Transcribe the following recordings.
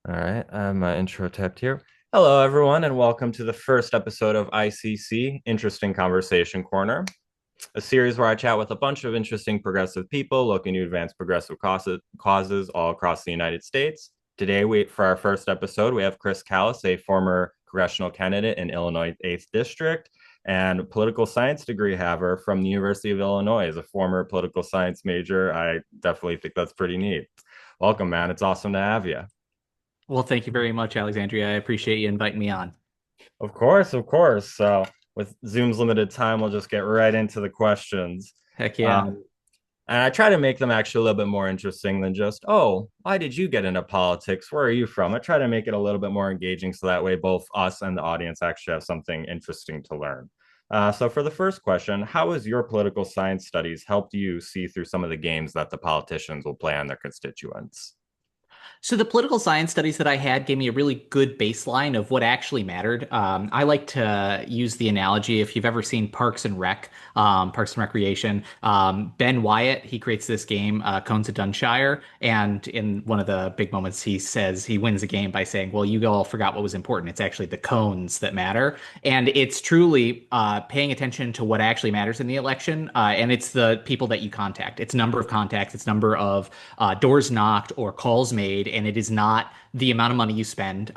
All right, I have my intro tapped here. Hello, everyone, and welcome to the first episode of ICC, Interesting Conversation Corner, a series where I chat with a bunch of interesting progressive people looking to advance progressive causes all across the United States. Today, for our first episode, we have Chris Kallas, a former congressional candidate in Illinois 8th District and political science degree haver from the University of Illinois. As a former political science major, I definitely think that's pretty neat. Welcome, man. It's awesome to have you. Well, thank you very much, Alexandria. I appreciate you inviting me on. Of course, of course. So, with Zoom's limited time, we'll just get right into the questions. Heck yeah. Um, and I try to make them actually a little bit more interesting than just, oh, why did you get into politics? Where are you from? I try to make it a little bit more engaging so that way both us and the audience actually have something interesting to learn. So, for the first question, how has your political science studies helped you see through some of the games that the politicians will play on their constituents? So the political science studies that I had gave me a really good baseline of what actually mattered. I like to use the analogy if you've ever seen Parks and Recreation. Ben Wyatt, he creates this game, Cones of Dunshire, and in one of the big moments, he says he wins the game by saying, "Well, you all forgot what was important. It's actually the cones that matter." And it's truly paying attention to what actually matters in the election, and it's the people that you contact. It's number of contacts, it's number of doors knocked or calls made, and it is not the amount of money you spend.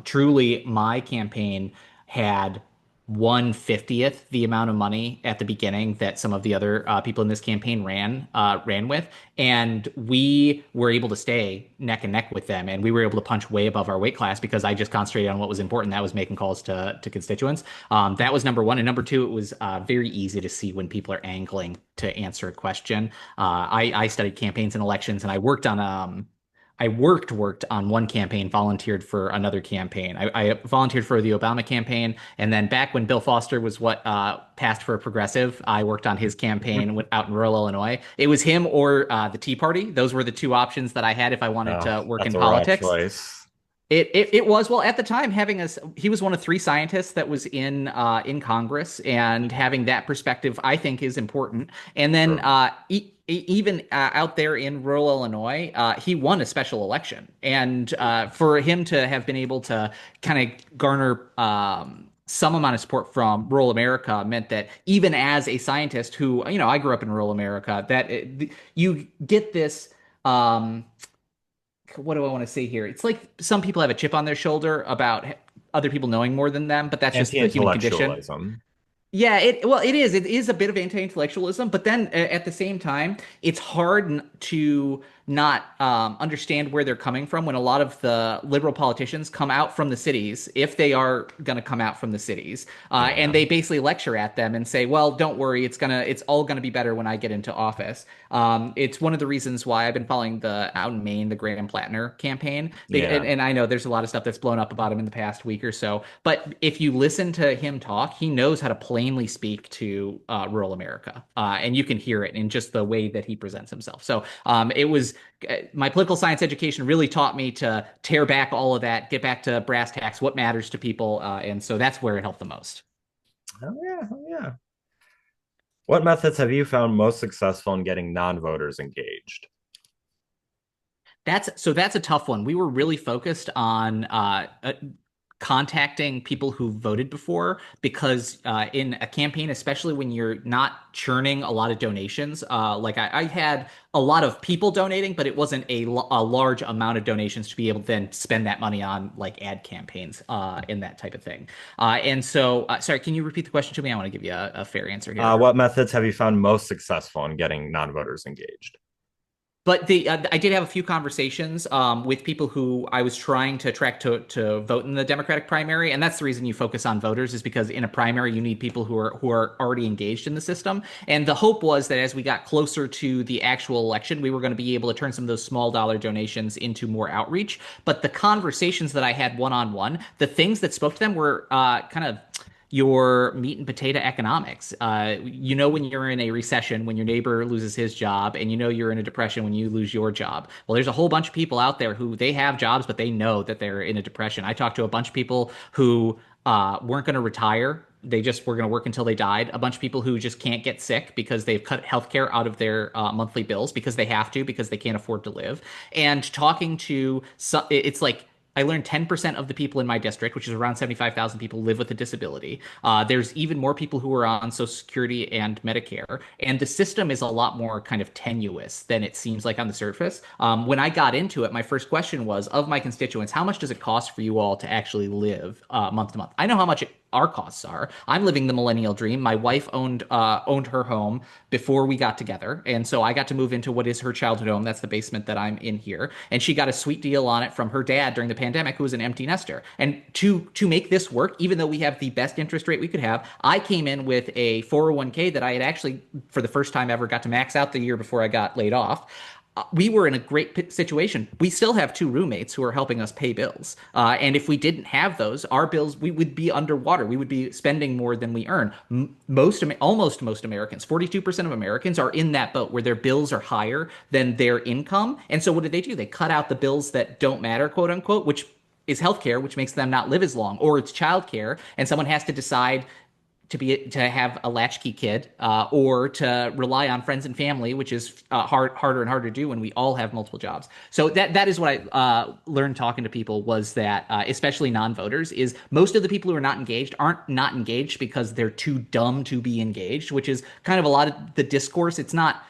Truly, my campaign had 1/50th the amount of money at the beginning that some of the other people in this campaign ran with, and we were able to stay neck and neck with them, and we were able to punch way above our weight class because I just concentrated on what was important. That was making calls to constituents. That was number one, and number two, it was very easy to see when people are angling to answer a question. I studied campaigns and elections, and I worked on one campaign, volunteered for another campaign. I volunteered for the Obama campaign, and then back when Bill Foster was what passed for a progressive, I worked on his campaign out in rural Illinois. It was him or the Tea Party. Those were the two options that I had if I wanted Oh, to work that's in a raw politics. choice. It was well at the time having us. He was one of three scientists that was in Congress, and having that perspective I think is important. And then True. even out there in rural Illinois, he won a special election, and for him to have been able to kind of garner some amount of support from rural America meant that even as a scientist who, I grew up in rural America, you get this. What do I want to say here? It's like some people have a chip on their shoulder about other people knowing more than them, but that's just the human condition. Anti-intellectualism. Yeah, it is a bit of anti-intellectualism, but then at the same time, it's hard to not understand where they're coming from when a lot of the liberal politicians come out from the cities, if they are going to come out from the cities, and Yeah. they basically lecture at them and say, "Well, don't worry, it's all gonna be better when I get into office." It's one of the reasons why I've been following the out in Maine, the Graham Plattner campaign. Yeah. And I know there's a lot of stuff that's blown up about him in the past week or so, but if you listen to him talk, he knows how to plainly speak to rural America, and you can hear it in just the way that he presents himself. So it was my political science education really taught me to tear back all of that, get back to brass tacks, what matters to people, and so that's where it helped the most. Oh yeah. Oh yeah. What methods have you found most successful in getting non-voters engaged? That's a tough one. We were really focused on contacting people who voted before because in a campaign, especially when you're not churning a lot of donations, like I had a lot of people donating, but it wasn't a large amount of donations to be able to then spend that money on like ad campaigns and that type of thing. And so, sorry, can you repeat the question to me? I want to give you a fair answer here. What methods have you found most successful in getting non-voters engaged? But I did have a few conversations with people who I was trying to attract to vote in the Democratic primary, and that's the reason you focus on voters is because in a primary you need people who are already engaged in the system. And the hope was that as we got closer to the actual election, we were going to be able to turn some of those small dollar donations into more outreach. But the conversations that I had one on one, the things that spoke to them were kind of your meat and potato economics. When you're in a recession, when your neighbor loses his job, and you're in a depression when you lose your job. Well, there's a whole bunch of people out there who they have jobs, but they know that they're in a depression. I talked to a bunch of people who weren't going to retire. They just were going to work until they died. A bunch of people who just can't get sick because they've cut healthcare out of their monthly bills because they have to, because they can't afford to live. And talking to some, it's like I learned 10% of the people in my district, which is around 75,000 people, live with a disability. There's even more people who are on Social Security and Medicare. And the system is a lot more kind of tenuous than it seems like on the surface. When I got into it, my first question was, of my constituents, how much does it cost for you all to actually live month to month? I know how much our costs are. I'm living the millennial dream. My wife owned her home before we got together, and so I got to move into what is her childhood home. That's the basement that I'm in here, and she got a sweet deal on it from her dad during the pandemic, who was an empty nester. And to make this work, even though we have the best interest rate we could have, I came in with a 401k that I had actually, for the first time ever, got to max out the year before I got laid off. We were in a great situation. We still have two roommates who are helping us pay bills. And if we didn't have those, our bills, we would be underwater. We would be spending more than we earn. Almost most Americans, 42% of Americans are in that boat where their bills are higher than their income. And so what do? They cut out the bills that don't matter, quote unquote, which is healthcare, which makes them not live as long, or it's childcare, and someone has to decide to have a latchkey kid, or to rely on friends and family, which is harder and harder to do when we all have multiple jobs. So that is what I learned talking to people, was that especially non-voters, is most of the people who are not engaged aren't not engaged because they're too dumb to be engaged, which is kind of a lot of the discourse. It's not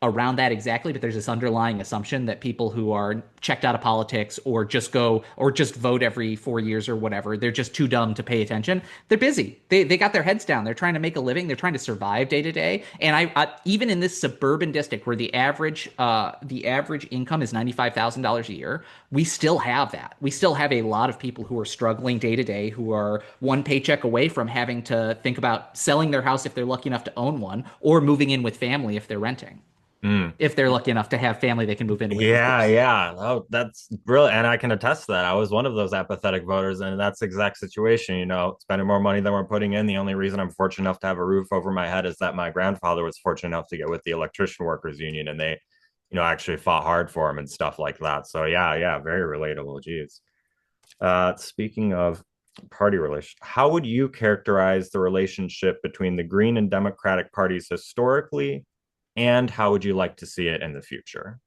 around that exactly, but there's this underlying assumption that people who are checked out of politics, or just vote every 4 years or whatever, they're just too dumb to pay attention. They're busy. They got their heads down. They're trying to make a living. They're trying to survive day to day. And I even in this suburban district where the average income is $95,000 a year, we still have that. We still have a lot of people who are struggling day to day, who are one paycheck away from having to think about selling their house if they're lucky enough to own one, or moving in with family if they're renting. Mm. If they're lucky enough to have family they can move in with, of Yeah, course. yeah. Oh, that's brilliant. And I can attest to that. I was one of those apathetic voters, and that's the exact situation, spending more money than we're putting in. The only reason I'm fortunate enough to have a roof over my head is that my grandfather was fortunate enough to get with the electrician workers union, and they, actually fought hard for him and stuff like that. So yeah, yeah, very relatable. Geez. Speaking of party relation, how would you characterize the relationship between the Green and Democratic parties historically, and how would you like to see it in the future?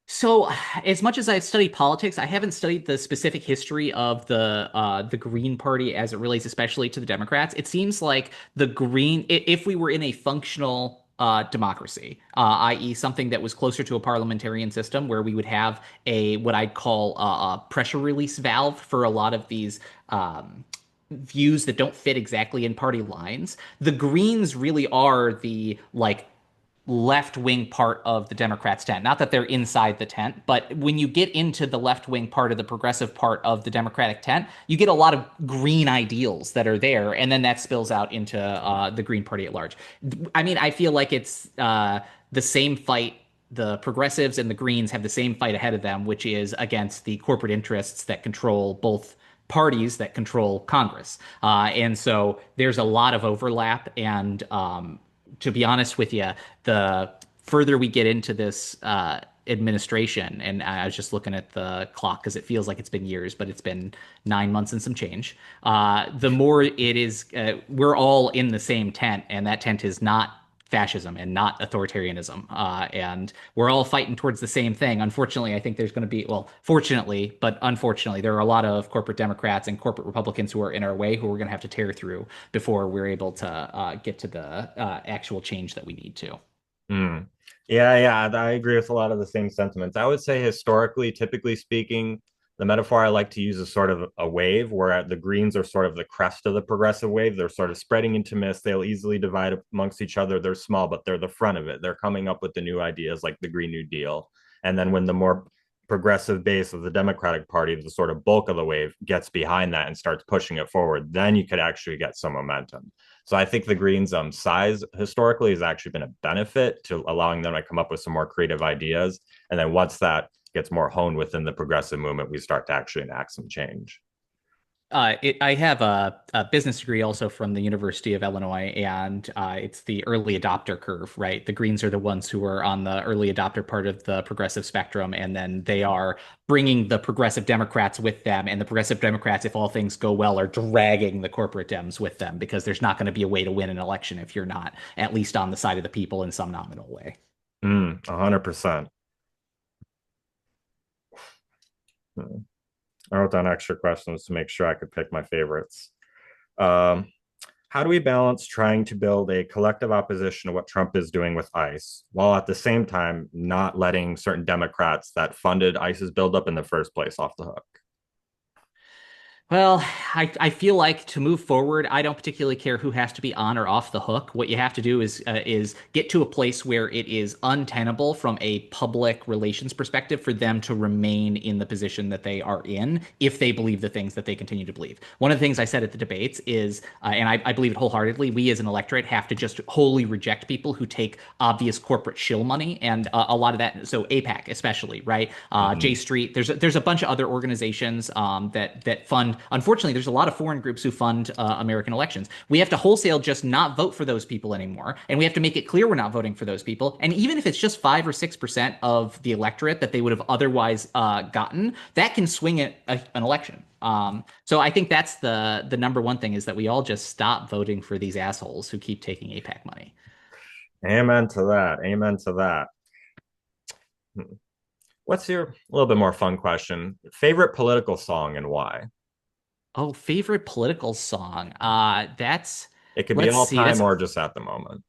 So, as much as I've studied politics, I haven't studied the specific history of the Green Party as it relates, especially to the Democrats. It seems like if we were in a functional democracy, i.e., something that was closer to a parliamentarian system, where we would have a what I'd call a pressure release valve for a lot of these views that don't fit exactly in party lines. The Greens really are the like left wing part of the Democrats' tent. Not that they're inside the tent, but when you get into the left wing part of the progressive part of the Democratic tent, you get a lot of green ideals that are there, and then that spills out into the Green Party at large. I mean, I feel like it's the same fight. The progressives and the Greens have the same fight ahead of them, which is against the corporate interests that control both parties that control Congress. And so there's a lot of overlap. And to be honest with you, the further we get into this administration, and I was just looking at the clock because it feels like it's been years, but it's been 9 months and some change. The more it is, we're all in the same tent, and that tent is not fascism and not authoritarianism. And we're all fighting towards the same thing. Unfortunately, I think there's going to be, well, fortunately, but unfortunately, there are a lot of corporate Democrats and corporate Republicans who are in our way, who we're going to have to tear through before we're able to get to the actual change that we need to. Mm. Yeah, yeah, I agree with a lot of the same sentiments. I would say historically, typically speaking, the metaphor I like to use is sort of a wave, where the Greens are sort of the crest of the progressive wave. They're sort of spreading into mist. They'll easily divide amongst each other. They're small, but they're the front of it. They're coming up with the new ideas like the Green New Deal. And then when the more progressive base of the Democratic Party, the sort of bulk of the wave, gets behind that and starts pushing it forward, then you could actually get some momentum. So I think the Greens' size historically has actually been a benefit to allowing them to come up with some more creative ideas. And then once that gets more honed within the progressive movement, we start to actually enact some change. I have a business degree also from the University of Illinois, and it's the early adopter curve, right? The Greens are the ones who are on the early adopter part of the progressive spectrum, and then they are bringing the progressive Democrats with them. And the progressive Democrats, if all things go well, are dragging the corporate Dems with them, because there's not going to be a way to win an election if you're not at least on the side of the people in some nominal way. 100%. I wrote down extra questions to make sure I could pick my favorites. Um, how do we balance trying to build a collective opposition to what Trump is doing with ICE, while at the same time not letting certain Democrats that funded ICE's buildup in the first place off the hook? Well, I feel like to move forward, I don't particularly care who has to be on or off the hook. What you have to do is get to a place where it is untenable from a public relations perspective for them to remain in the position that they are in if they believe the things that they continue to believe. One of the things I said at the debates is, and I believe it wholeheartedly, we as an electorate have to just wholly reject people who take obvious corporate shill money, and a lot of that. So APAC especially, right? J Mhm. Street. There's a bunch of other organizations that fund. Unfortunately, there's a lot of foreign groups who fund American elections. We have to wholesale just not vote for those people anymore, and we have to make it clear we're not voting for those people. And even if it's just 5 or 6% of the electorate that they would have otherwise gotten, that can swing an election. So I think that's the number one thing is that we all just stop voting for these assholes who keep taking APAC money. Amen to that. Amen to that. Hmm. What's your a little bit more fun question? Favorite political song and why? Oh, favorite political song. That's It could be let's all see. time That's or just at the moment.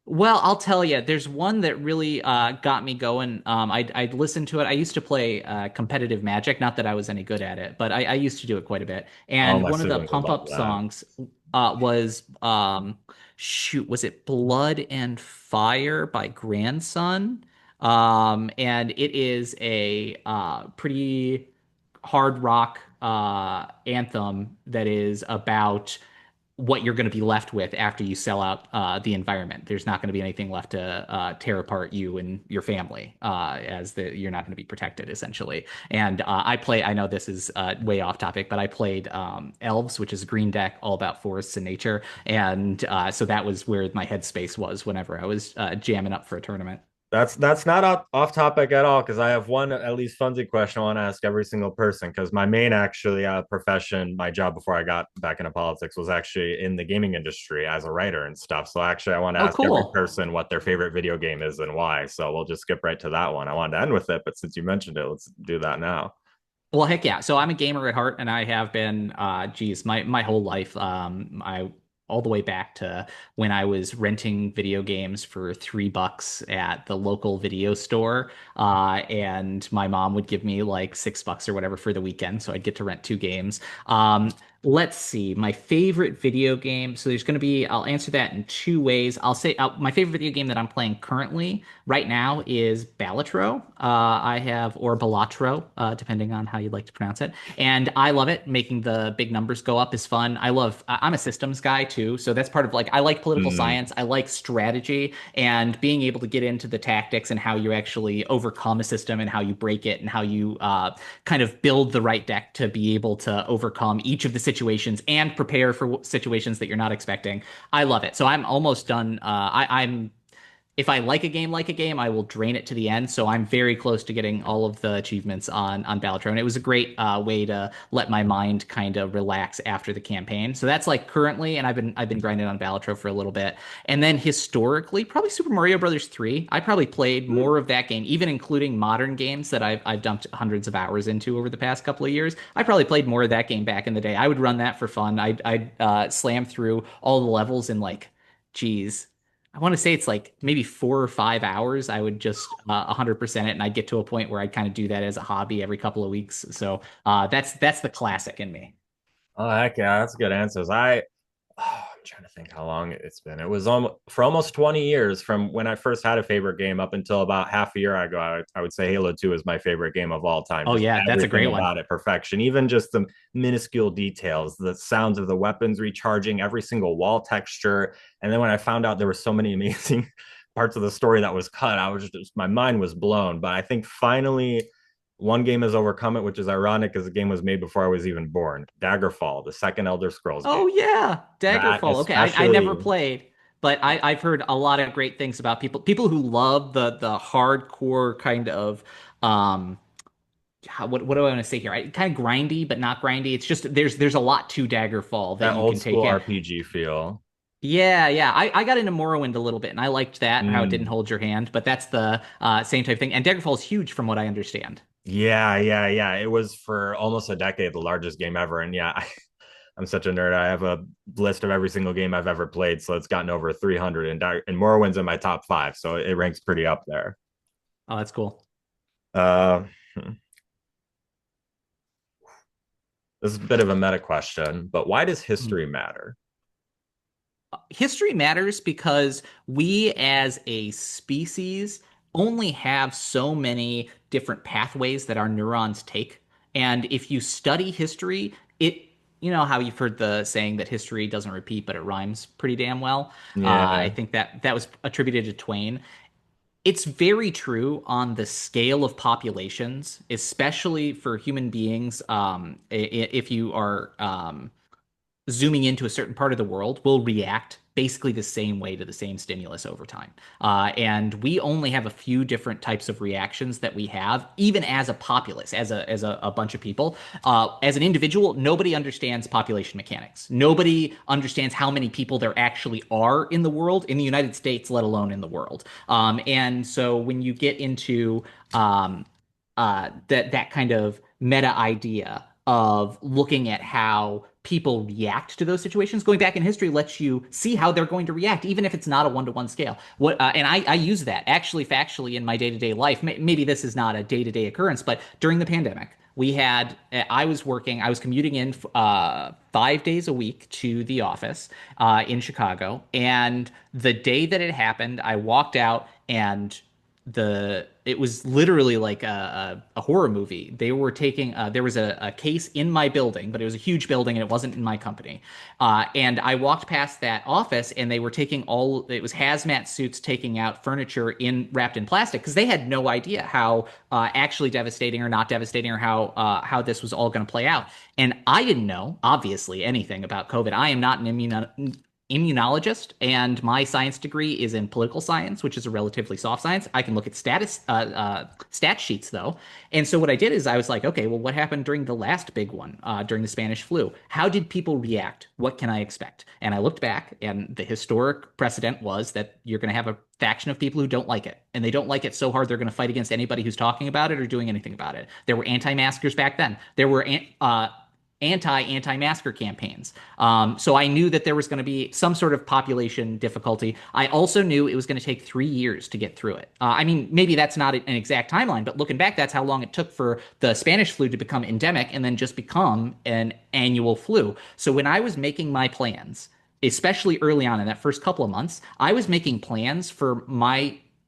Well, I'll tell you, there's one that really got me going. I'd listened to it. I used to play competitive Magic, not that I was any good at it, but I used to do it quite a bit. Oh, And my one of the siblings would pump love up that. songs was shoot, was it Blood and Fire by Grandson? And it is a pretty hard rock anthem that is about what you're going to be left with after you sell out the environment. There's not going to be anything left to tear apart you and your family, you're not going to be protected essentially. And I know this is way off topic, but I played Elves, which is a green deck all about forests and nature, and so that was where my headspace was whenever I was jamming up for a tournament. That's not off topic at all because I have one at least funsy question I want to ask every single person because my main actually profession, my job before I got back into politics was actually in the gaming industry as a writer and stuff. So actually, I want to Oh, ask every cool. person what their favorite video game is and why. So we'll just skip right to that one. I wanted to end with it, but since you mentioned it, let's do that now. Well, heck yeah. So I'm a gamer at heart, and I have been, geez, my whole life. I all the way back to when I was renting video games for $3 at the local video store, and my mom would give me like $6 or whatever for the weekend, so I'd get to rent two games. Let's see, my favorite video game. So there's going to be, I'll answer that in two ways. I'll say my favorite video game that I'm playing currently right now is Balatro. I have or Balatro, depending on how you'd like to pronounce it. And I love it. Making the big numbers go up is fun. I'm a systems guy too. So that's part of like, I like political Mm, science. I like strategy and being able to get into the tactics and how you actually overcome a system and how you break it and how you kind of build the right deck to be able to overcome each of the situations and prepare for situations that you're not expecting. I love it. So I'm almost done. I'm if I like a game, I will drain it to the end. So I'm very close to getting all of the achievements on Balatron. It was a great way to let my mind kind of relax after the campaign. So that's like currently, and I've been grinding on Balatro for a little bit. And then historically, probably Super Mario Brothers 3. I probably played more of that game, even including modern games that I've dumped hundreds of hours into over the past couple of years. I probably played more of that game back in the day. I would run that for fun. I'd slam through all the levels in like, geez. I want to say it's like maybe 4 or 5 hours. I would just 100% it, and I'd get to a point where I'd kind of do that as a hobby every couple of weeks. So that's the classic in me. oh heck yeah, that's good answers. I'm trying to think how long it's been. It was almost 20 years from when I first had a favorite game up until about half a year ago. I would say Halo 2 is my favorite game of all time. Oh Just yeah, that's a everything great one. about it, perfection. Even just the minuscule details, the sounds of the weapons recharging, every single wall texture. And then when I found out there were so many amazing parts of the story that was cut, I was just my mind was blown. But I think finally one game has overcome it, which is ironic because the game was made before I was even born. Daggerfall, the second Elder Scrolls game. Oh yeah, That Daggerfall. Okay, I never especially played, but I've heard a lot of great things about people who love the hardcore kind of um what do I want to say here? Kind of grindy, but not grindy. It's just there's a lot to Daggerfall that that you old can take school in. RPG feel. Yeah, yeah. I got into Morrowind a little bit, and I liked that, how it didn't Mm. hold your hand. But that's the same type of thing. And Daggerfall is huge, from what I understand. Yeah. It was for almost a decade the largest game ever. And yeah, I'm such a nerd. I have a list of every single game I've ever played, so it's gotten over 300, and Morrowind's in my top five, so it ranks pretty up there. Oh, that's cool. Uh, this is a bit of a meta question, but why does Hmm. history matter? History matters because we as a species only have so many different pathways that our neurons take. And if you study history, you know how you've heard the saying that history doesn't repeat, but it rhymes pretty damn well. I Yeah, think that was attributed to Twain. It's very true on the scale of populations, especially for human beings. If you are zooming into a certain part of the world will react basically the same way to the same stimulus over time. And we only have a few different types of reactions that we have, even as a populace, as a bunch of people. As an individual, nobody understands population mechanics. Nobody understands how many people there actually are in the world, in the United States, let alone in the world. And so when you get into that kind of meta idea of looking at how people react to those situations. Going back in history lets you see how they're going to react, even if it's not a one-to-one scale. And I use that actually factually in my day-to-day life. Maybe this is not a day-to-day occurrence, but during the pandemic, I was working, I was commuting in 5 days a week to the office in Chicago. And the day that it happened, I walked out and it was literally like a horror movie. They were taking there was a case in my building, but it was a huge building and it wasn't in my company. And I walked past that office and they were taking all it was hazmat suits taking out furniture in wrapped in plastic because they had no idea how actually devastating or not devastating or how this was all going to play out. And I didn't know obviously anything about COVID. I am not an immunologist, and my science degree is in political science, which is a relatively soft science. I can look at stat sheets though, and so what I did is I was like, okay, well, what happened during the last big one, during the Spanish flu? How did people react? What can I expect? And I looked back, and the historic precedent was that you're going to have a faction of people who don't like it, and they don't like it so hard they're going to fight against anybody who's talking about it or doing anything about it. There were anti-maskers back then. There were anti-masker campaigns. So I knew that there was going to be some sort of population difficulty. I also knew it was going to take 3 years to get through it. I mean, maybe that's not an exact timeline, but looking back, that's how long it took for the Spanish flu to become endemic and then just become an annual flu. So when I was making my plans, especially early on in that first couple of months, I was making plans for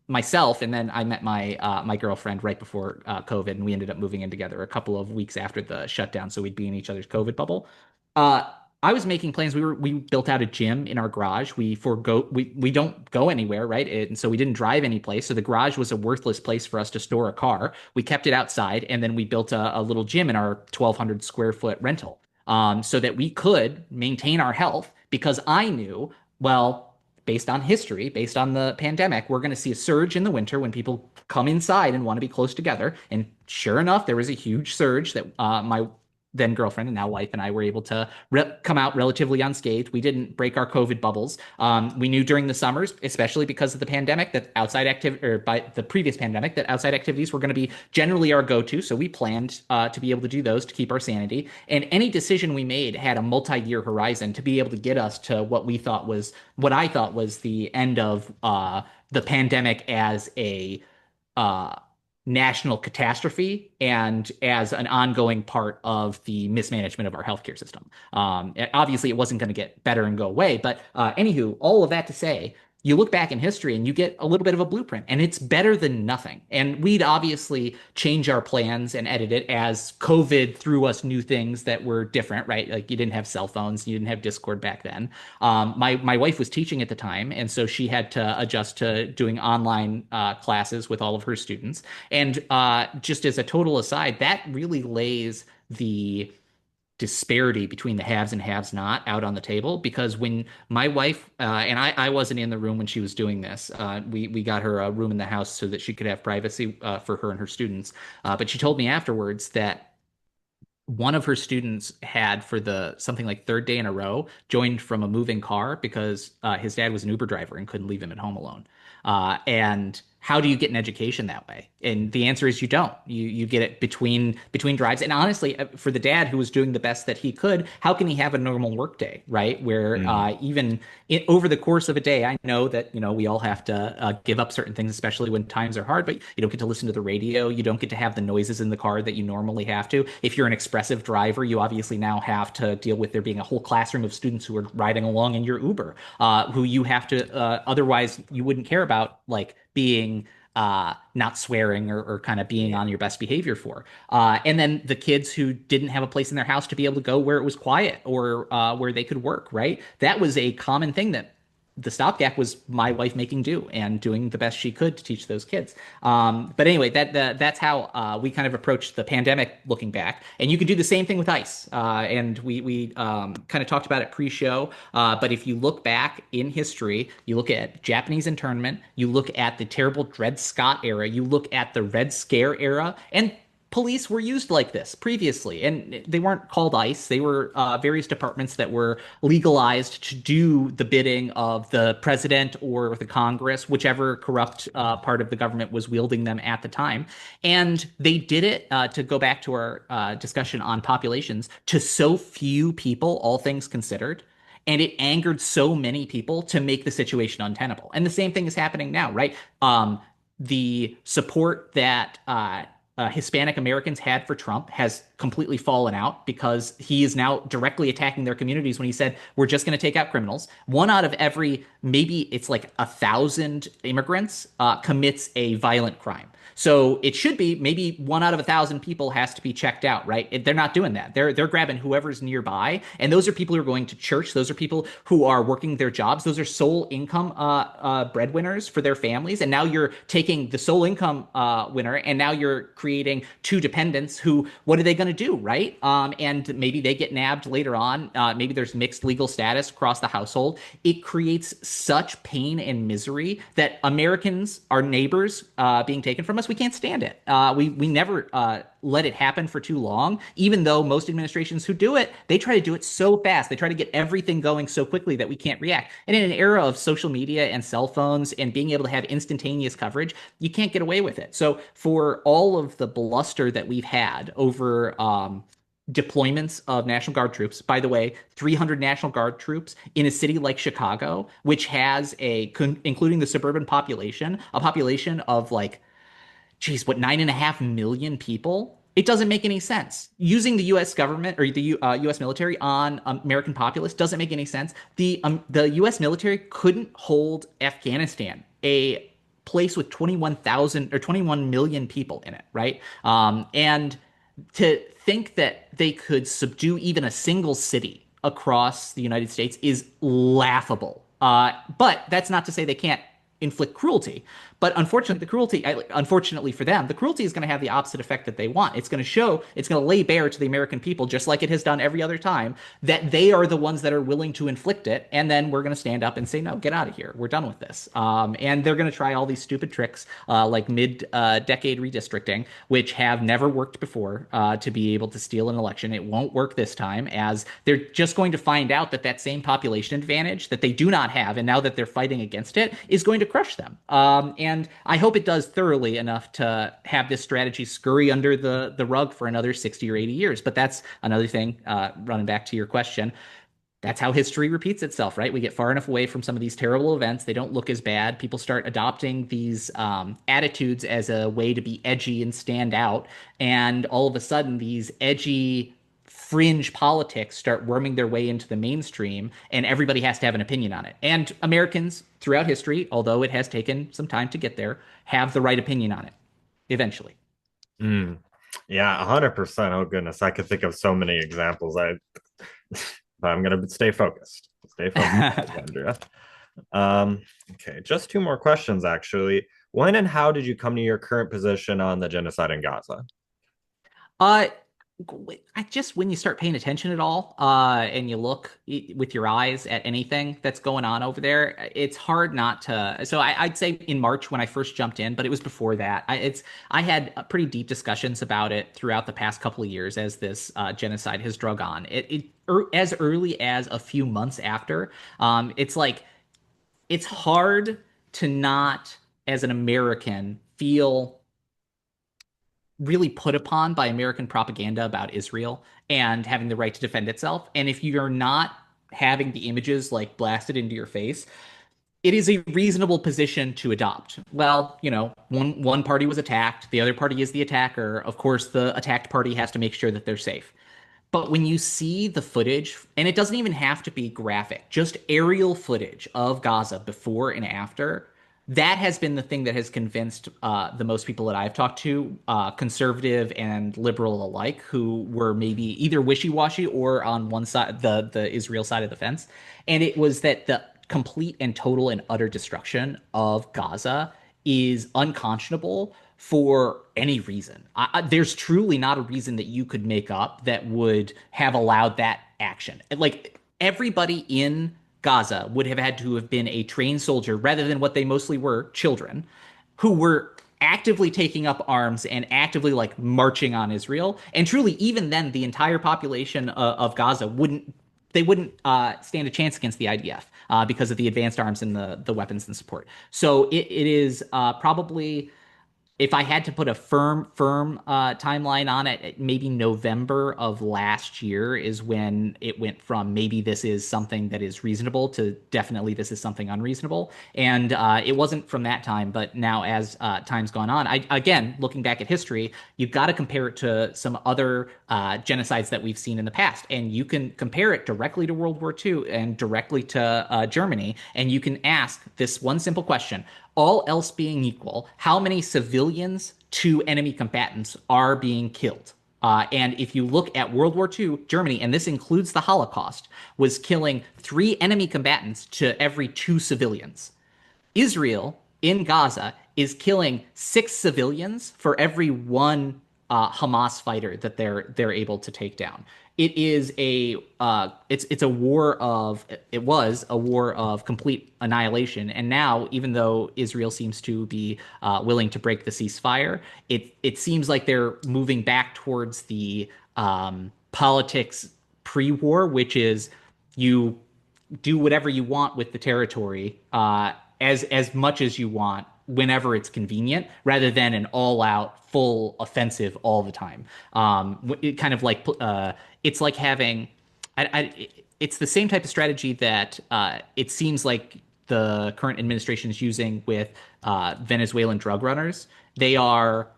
myself, and then I met my girlfriend right before COVID, and we ended up moving in together a couple of weeks after the shutdown, so we'd be in each other's COVID bubble. Uh, I was making plans. We built out a gym in our garage. We don't go anywhere, right? And so we didn't drive any place. So the garage was a worthless place for us to store a car. We kept it outside, and then we built a little gym in our 1,200 square foot rental, so that we could maintain our health. Because I knew, well, based on history, based on the pandemic, we're going to see a surge in the winter when people come inside and want to be close together. And sure enough, there was a huge surge that my then girlfriend and now wife and I were able to come out relatively unscathed. We didn't break our COVID bubbles. We knew during the summers, especially because of the pandemic, that outside activity, or by the previous pandemic, that outside activities were going to be generally our go-to. So we planned to be able to do those to keep our sanity. And any decision we made had a multi-year horizon to be able to get us to what I thought was the end of the pandemic as a uh, national catastrophe and as an ongoing part of the mismanagement of our healthcare system. Obviously, it wasn't going to get better and go away, but anywho, all of that to say, you look back in history and you get a little bit of a blueprint, and it's better than nothing. And we'd obviously change our plans and edit it as COVID threw us new things that were different, right? Like you didn't have cell phones, you didn't have Discord back then. My wife was teaching at the time, and so she had to adjust to doing online classes with all of her students. And just as a total aside, that really lays the disparity between the haves and haves not out on the table because when my wife and I wasn't in the room when she was doing this. We got her a room in the house so that she could have privacy for her and her students. But she told me afterwards that one of her students had for the something like third day in a row joined from a moving car because his dad was an Uber driver and couldn't leave him at home alone. And how do you get an education that way? And the answer is you don't. You get it between drives. And honestly, for the dad who was doing the best that he could, how can he have a normal work day, right? Where Mm. over the course of a day, I know that we all have to give up certain things, especially when times are hard. But you don't get to listen to the radio. You don't get to have the noises in the car that you normally have to. If you're an expressive driver, you obviously now have to deal with there being a whole classroom of students who are riding along in your Uber, who you have to otherwise you wouldn't care about, like being not swearing or kind of being Yeah. on your best behavior for. And then the kids who didn't have a place in their house to be able to go where it was quiet or where they could work, right? That was a common thing that the stopgap was my wife making do and doing the best she could to teach those kids. But anyway, that's how we kind of approached the pandemic looking back. And you could do the same thing with ICE. And we kind of talked about it pre-show. But if you look back in history, you look at Japanese internment, you look at the terrible Dred Scott era, you look at the Red Scare era, and police were used like this previously, and they weren't called ICE. They were various departments that were legalized to do the bidding of the president or the Congress, whichever corrupt part of the government was wielding them at the time. And they did it, to go back to our discussion on populations, to so few people, all things considered. And it angered so many people to make the situation untenable. And the same thing is happening now, right? The support that Hispanic Americans had for Trump has completely fallen out because he is now directly attacking their communities when he said, we're just going to take out criminals. One out of every, maybe it's like 1,000 immigrants commits a violent crime. So it should be maybe 1 out of 1,000 people has to be checked out, right? They're not doing that. They're grabbing whoever's nearby, and those are people who are going to church. Those are people who are working their jobs. Those are sole income breadwinners for their families. And now you're taking the sole income winner, and now you're creating two dependents who, what are they going to do, right? And maybe they get nabbed later on. Maybe there's mixed legal status across the household. It creates such pain and misery that Americans, our neighbors, being taken from us, we can't stand it. We never let it happen for too long. Even though most administrations who do it, they try to do it so fast. They try to get everything going so quickly that we can't react. And in an era of social media and cell phones and being able to have instantaneous coverage, you can't get away with it. So for all of the bluster that we've had over deployments of National Guard troops. By the way, 300 National Guard troops in a city like Chicago, which has including the suburban population, a population of like, geez, what, 9.5 million people? It doesn't make any sense. Using the U.S. government or the U.S. military on American populace doesn't make any sense. The U.S. military couldn't hold Afghanistan, a place with 21,000 or 21 million people in it, right? And to think that they could subdue even a single city across the United States is laughable. But that's not to say they can't inflict cruelty. But unfortunately, unfortunately for them, the cruelty is going to have the opposite effect that they want. It's going to show, it's going to lay bare to the American people, just like it has done every other time, that they are the ones that are willing to inflict it. And then we're going to stand up and say, no, get out of here. We're done with this. And they're going to try all these stupid tricks, like mid-decade redistricting, which have never worked before, to be able to steal an election. It won't work this time, as they're just going to find out that that same population advantage that they do not have, and now that they're fighting against it, is going to crush them. And I hope it does thoroughly enough to have this strategy scurry under the rug for another 60 or 80 years. But that's another thing, running back to your question. That's how history repeats itself, right? We get far enough away from some of these terrible events. They don't look as bad. People start adopting these attitudes as a way to be edgy and stand out. And all of a sudden, these edgy fringe politics start worming their way into the mainstream, and everybody has to have an opinion on it. And Americans throughout history, although it has taken some time to get there, have the right opinion on it eventually. Mm. Yeah, 100%. Oh goodness, I could think of so many examples. But I'm gonna stay focused. Stay focused, Andrea. Okay, just two more questions actually. When and how did you come to your current position on the genocide in Gaza? Uh, I just, when you start paying attention at all, and you look with your eyes at anything that's going on over there, it's hard not to. So I'd say in March when I first jumped in, but it was before that. I had pretty deep discussions about it throughout the past couple of years as this genocide has drug on. As early as a few months after, it's like it's hard to not as an American, feel really put upon by American propaganda about Israel and having the right to defend itself. And if you're not having the images like blasted into your face, it is a reasonable position to adopt. Well, one party was attacked, the other party is the attacker. Of course, the attacked party has to make sure that they're safe. But when you see the footage, and it doesn't even have to be graphic, just aerial footage of Gaza before and after, that has been the thing that has convinced the most people that I've talked to, conservative and liberal alike, who were maybe either wishy-washy or on one side, the Israel side of the fence. And it was that the complete and total and utter destruction of Gaza is unconscionable for any reason. There's truly not a reason that you could make up that would have allowed that action. Like everybody in Gaza would have had to have been a trained soldier rather than what they mostly were, children, who were actively taking up arms and actively like marching on Israel. And truly, even then, the entire population of Gaza wouldn't stand a chance against the IDF because of the advanced arms and the weapons and support. So it is probably, if I had to put a firm timeline on it, maybe November of last year is when it went from maybe this is something that is reasonable to definitely this is something unreasonable. And it wasn't from that time, but now as time's gone on, again, looking back at history, you've got to compare it to some other genocides that we've seen in the past. And you can compare it directly to World War II and directly to Germany. And you can ask this one simple question: all else being equal, how many civilians to enemy combatants are being killed? And if you look at World War II, Germany, and this includes the Holocaust, was killing 3 enemy combatants to every 2 civilians. Israel in Gaza is killing 6 civilians for every 1 Hamas fighter that they're able to take down. It is it's a war of it was a war of complete annihilation. And now, even though Israel seems to be willing to break the ceasefire, it seems like they're moving back towards the politics pre-war, which is you do whatever you want with the territory as much as you want whenever it's convenient, rather than an all-out full offensive all the time. It kind of like it's like having it's the same type of strategy that it seems like the current administration is using with Venezuelan drug runners. They are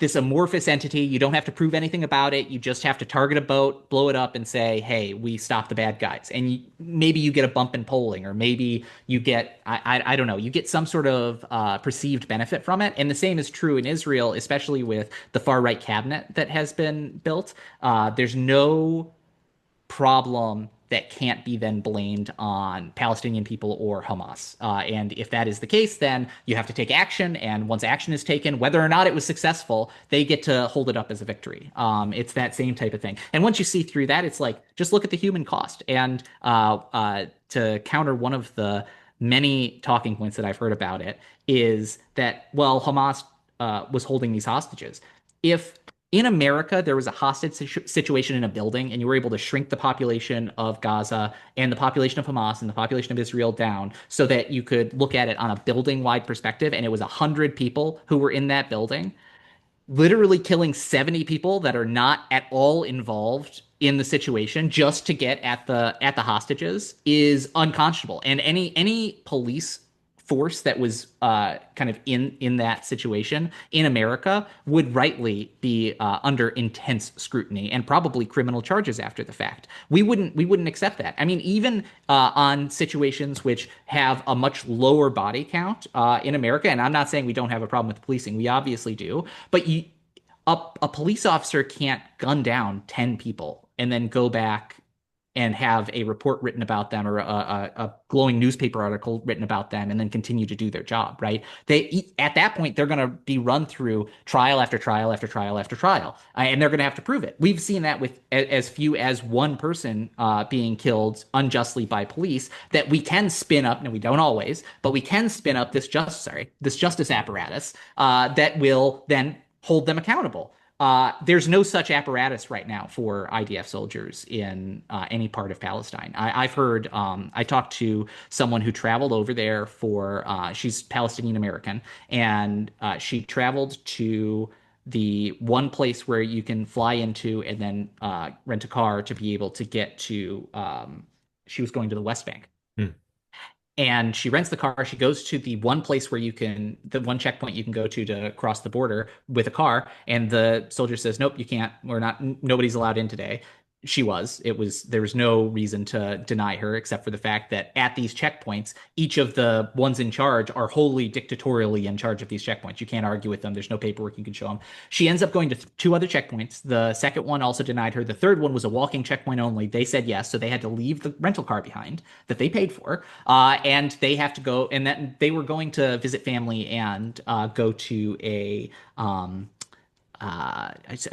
this amorphous entity. You don't have to prove anything about it. You just have to target a boat, blow it up, and say, "Hey, we stopped the bad guys." And maybe you get a bump in polling, or maybe you get I don't know, you get some sort of perceived benefit from it. And the same is true in Israel, especially with the far right cabinet that has been built. There's no problem that can't be then blamed on Palestinian people or Hamas. And if that is the case, then you have to take action. And once action is taken, whether or not it was successful, they get to hold it up as a victory. It's that same type of thing. And once you see through that, it's like, just look at the human cost. And to counter one of the many talking points that I've heard about it is that, well, Hamas was holding these hostages. If in America there was a hostage situation in a building and you were able to shrink the population of Gaza and the population of Hamas and the population of Israel down so that you could look at it on a building-wide perspective, and it was 100 people who were in that building, literally killing 70 people that are not at all involved in the situation just to get at the hostages is unconscionable. And any police force that was kind of in that situation in America would rightly be under intense scrutiny and probably criminal charges after the fact. We wouldn't accept that. I mean, even on situations which have a much lower body count in America, and I'm not saying we don't have a problem with policing, we obviously do, but a police officer can't gun down 10 people and then go back and have a report written about them, or a glowing newspaper article written about them, and then continue to do their job, right? At that point, they're going to be run through trial after trial after trial after trial, and they're going to have to prove it. We've seen that with as few as one person being killed unjustly by police, that we can spin up, and we don't always, but we can spin up this justice apparatus that will then hold them accountable. There's no such apparatus right now for IDF soldiers in any part of Palestine. I've heard, I talked to someone who traveled over there for, she's Palestinian American, and she traveled to the one place where you can fly into and then rent a car to be able to get to, she was going to the West Bank, Hmm. and she rents the car. She goes to the one place where you can, the one checkpoint you can go to cross the border with a car. And the soldier says, nope, you can't. We're not, nobody's allowed in today. There was no reason to deny her except for the fact that at these checkpoints, each of the ones in charge are wholly dictatorially in charge of these checkpoints. You can't argue with them. There's no paperwork you can show them. She ends up going to two other checkpoints. The second one also denied her. The third one was a walking checkpoint only. They said yes. So they had to leave the rental car behind that they paid for. And they have to go, and that they were going to visit family and go to a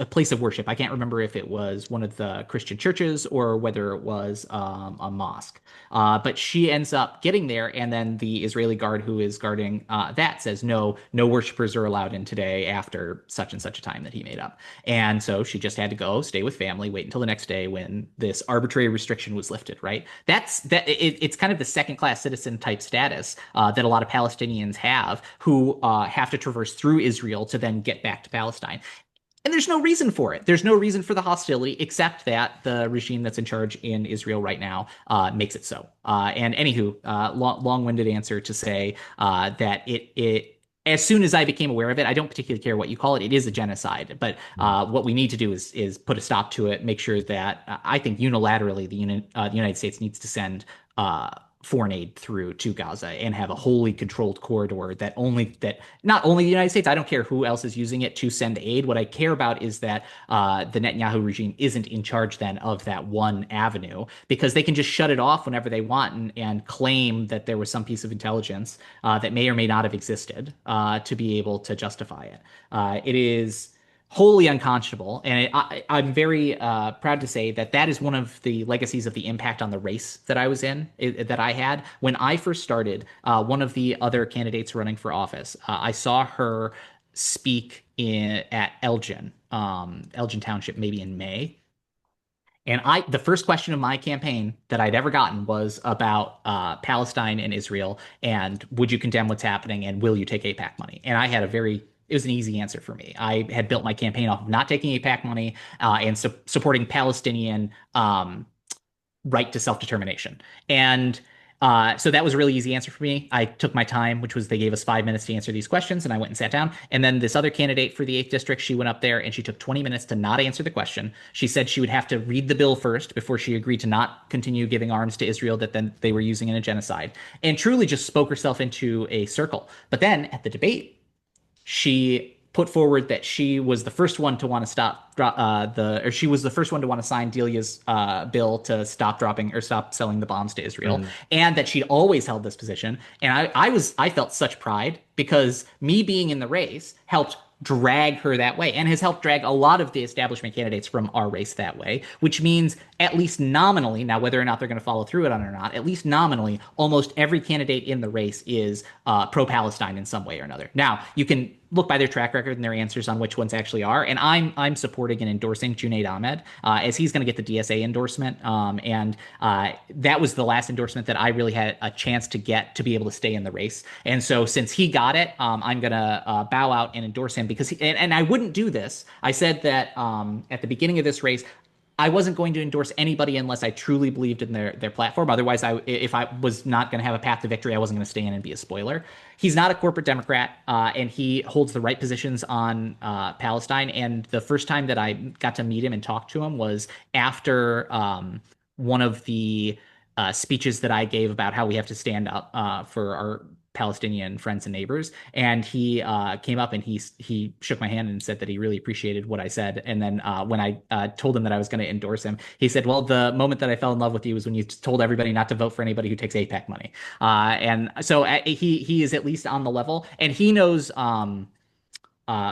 place of worship. I can't remember if it was one of the Christian churches or whether it was a mosque. But she ends up getting there, and then the Israeli guard who is guarding that says, no, no worshipers are allowed in today after such and such a time that he made up. And so she just had to go stay with family, wait until the next day when this arbitrary restriction was lifted, right? It's kind of the second class citizen type status that a lot of Palestinians have who have to traverse through Israel to then get back to Palestine. And there's no reason for it. There's no reason for the hostility except that the regime that's in charge in Israel right now makes it so. And anywho, long-winded answer to say that as soon as I became aware of it, I don't particularly care what you call it. It is a genocide. But what we need to do is put a stop to it, make sure that I think unilaterally the United States needs to send foreign aid through to Gaza and have a wholly controlled corridor that not only the United States, I don't care who else is using it to send aid. What I care about is that the Netanyahu regime isn't in charge then of that one avenue because they can just shut it off whenever they want and claim that there was some piece of intelligence that may or may not have existed to be able to justify it. It is wholly unconscionable. And I'm very proud to say that that is one of the legacies of the impact on the race that I was in, that I had. When I first started, one of the other candidates running for office, I saw her speak at Elgin Township, maybe in May. And the first question of my campaign that I'd ever gotten was about Palestine and Israel, and would you condemn what's happening, and will you take AIPAC money? And it was an easy answer for me. I had built my campaign off of not taking AIPAC money and supporting Palestinian right to self-determination. And so that was a really easy answer for me. I took my time, which was they gave us 5 minutes to answer these questions, and I went and sat down. And then this other candidate for the 8th district, she went up there and she took 20 minutes to not answer the question. She said she would have to read the bill first before she agreed to not continue giving arms to Israel that then they were using in a genocide, and truly just spoke herself into a circle. But then at the debate, she put forward that she was the first one to want to she was the first one to want to sign Delia's bill to stop selling the bombs to Israel, and that she'd always held this position. And I felt such pride because me being in the race helped drag her that way and has helped drag a lot of the establishment candidates from our race that way, which means at least nominally, now whether or not they're going to follow through it on or not, at least nominally, almost every candidate in the race is pro-Palestine in some way or another. Now, you can look by their track record and their answers on which ones actually are, and I'm supporting and endorsing Junaid Ahmed as he's going to get the DSA endorsement, and that was the last endorsement that I really had a chance to get to be able to stay in the race. And so since he got it, I'm going to bow out and endorse him because and I wouldn't do this. I said that at the beginning of this race, I wasn't going to endorse anybody unless I truly believed in their platform. Otherwise, if I was not going to have a path to victory, I wasn't going to stay in and be a spoiler. He's not a corporate Democrat, and he holds the right positions on Palestine. And the first time that I got to meet him and talk to him was after one of the speeches that I gave about how we have to stand up for our Palestinian friends and neighbors. And he came up and he shook my hand and said that he really appreciated what I said. And then when I told him that I was going to endorse him, he said, well, the moment that I fell in love with you was when you told everybody not to vote for anybody who takes AIPAC money. And so he is at least on the level, and he knows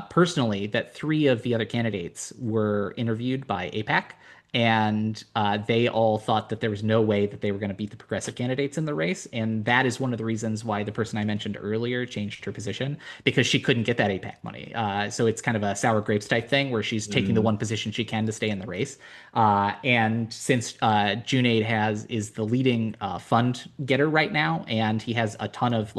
personally that 3 of the other candidates were interviewed by AIPAC. and they all thought that there was no way that they were going to beat the progressive candidates in the race. And that is one of the reasons why the person I mentioned earlier changed her position because she couldn't get that APAC money. So it's kind of a sour grapes type thing where she's taking the Mm. one position she can to stay in the race. And since Junaid is the leading fund getter right now, and he has a ton of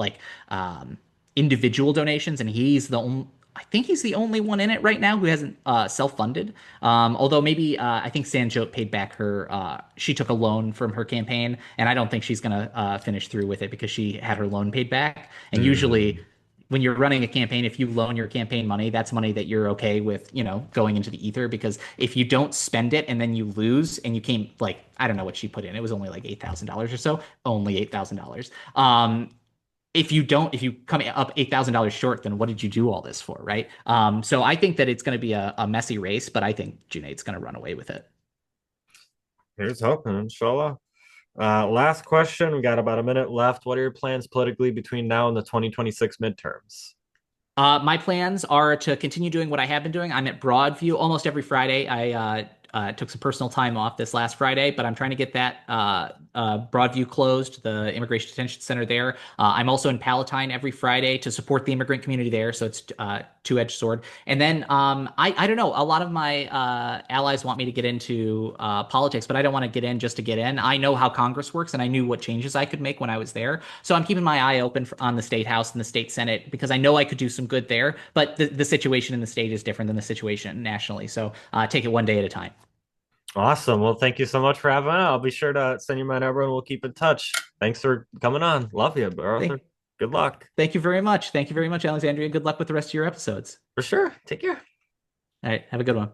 individual donations, and he's the only. I think he's the only one in it right now who hasn't self-funded. Although maybe I think Sanjot paid back her. She took a loan from her campaign, and I don't think she's gonna finish through with it because she had her loan paid back. And usually, Mm. when you're running a campaign, if you loan your campaign money, that's money that you're okay with, going into the ether. Because if you don't spend it and then you lose, and you came like I don't know what she put in, it was only like $8,000 or so, only $8,000. If you come up $8,000 short, then what did you do all this for, right? So I think that it's going to be a messy race, but I think Junaid's going to run away with it. Here's hoping, inshallah. Last question. We got about a minute left. What are your plans politically between now and the 2026 midterms? My plans are to continue doing what I have been doing. I'm at Broadview almost every Friday. I took some personal time off this last Friday, but I'm trying to get that Broadview closed, the Immigration Detention Center there. I'm also in Palatine every Friday to support the immigrant community there, so it's two-edged sword. And then I don't know. A lot of my allies want me to get into politics, but I don't want to get in just to get in. I know how Congress works, and I knew what changes I could make when I was there. So I'm keeping my eye open on the state house and the state senate because I know I could do some good there. But the situation in the state is different than the situation nationally. So take it one day at a time. Awesome. Well, thank you so much for having me. I'll be sure to send you my number and we'll keep in touch. Thanks for coming on. Love you, Arthur. Thank, Good luck. thank you very much. Thank you very much, Alexandria. Good luck with the rest of your episodes. For sure. Take care. All right, have a good one.